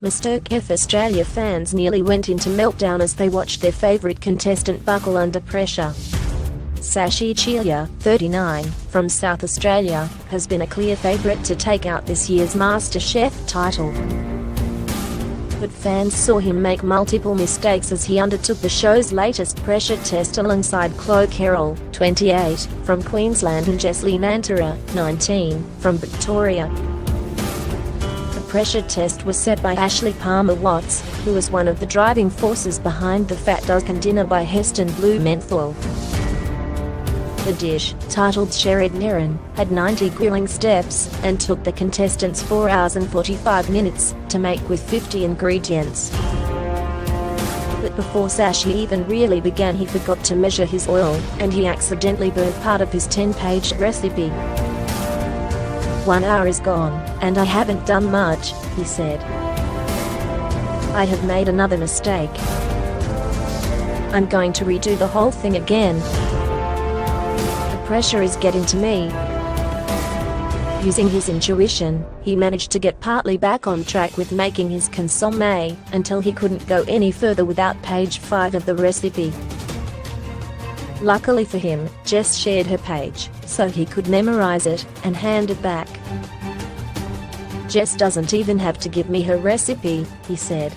MasterChef Australia fans nearly went into meltdown as they watched their favourite contestant buckle under pressure. Sashi Cheliah, 39, from South Australia, has been a clear favourite to take out this year's MasterChef title. But fans saw him make multiple mistakes as he undertook the show's latest pressure test alongside Chloe Carroll, 28, from Queensland and Jessie Nantara, 19, from Victoria. The pressure test was set by Ashley Palmer-Watts, who was one of the driving forces behind the Fat Duck Dinner by Heston Blumenthal. The dish, titled Sherried Niran, had 90 grilling steps, and took the contestants 4 hours and 45 minutes to make with 50 ingredients. But before Sashi even really began, he forgot to measure his oil, and he accidentally burnt part of his 10-page recipe. 1 hour is gone, and I haven't done much, he said. I have made another mistake. I'm going to redo the whole thing again. Pressure is getting to me. Using his intuition, he managed to get partly back on track with making his consommé, until he couldn't go any further without page 5 of the recipe. Luckily for him, Jess shared her page, so he could memorize it and hand it back. Jess doesn't even have to give me her recipe, he said.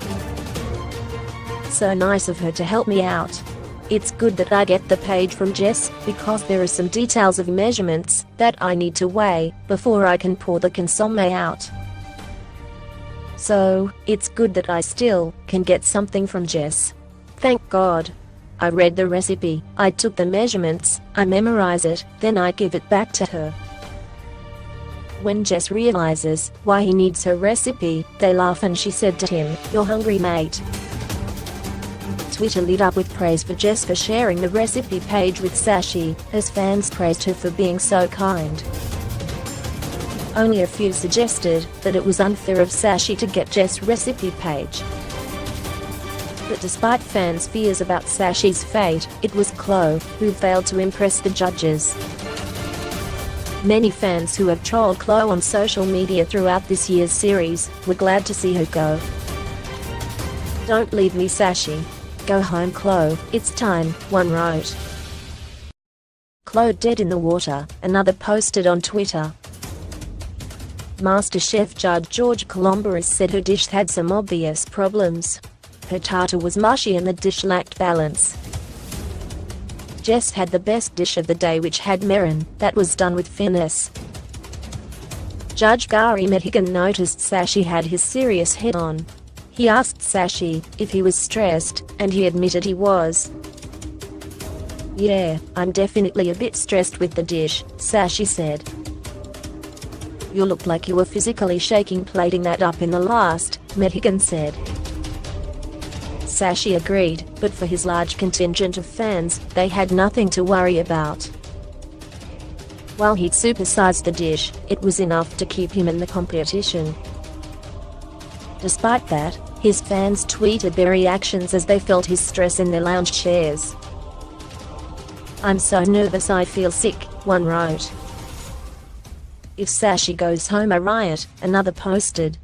So nice of her to help me out. It's good that I get the page from Jess, because there are some details of measurements that I need to weigh before I can pour the consommé out. So, it's good that I still can get something from Jess. Thank God. I read the recipe, I took the measurements, I memorize it, then I give it back to her. When Jess realizes why he needs her recipe, they laugh and she said to him, "You're hungry, mate." Twitter lit up with praise for Jess for sharing the recipe page with Sashi, as fans praised her for being so kind. Only a few suggested that it was unfair of Sashi to get Jess' recipe page. But despite fans' fears about Sashi's fate, it was Chloe who failed to impress the judges. Many fans who have trolled Chloe on social media throughout this year's series were glad to see her go. "Don't leave me, Sashi. Go home, Chloe, it's time," one wrote. "Chloe dead in the water," another posted on Twitter. MasterChef judge George Colomboris said her dish had some obvious problems. Her tartar was mushy and the dish lacked balance. Jess had the best dish of the day, which had mirin, that was done with finesse. Judge Gary Madigan noticed Sashi had his serious head on. He asked Sashi if he was stressed, and he admitted he was. "Yeah, I'm definitely a bit stressed with the dish," Sashi said. "You looked like you were physically shaking plating that up in the last," Madigan said. Sashi agreed, but for his large contingent of fans, they had nothing to worry about. While he'd supersized the dish, it was enough to keep him in the competition. Despite that, his fans tweeted their reactions as they felt his stress in their lounge chairs. "I'm so nervous I feel sick," one wrote. "If Sashi goes home, I riot," another posted.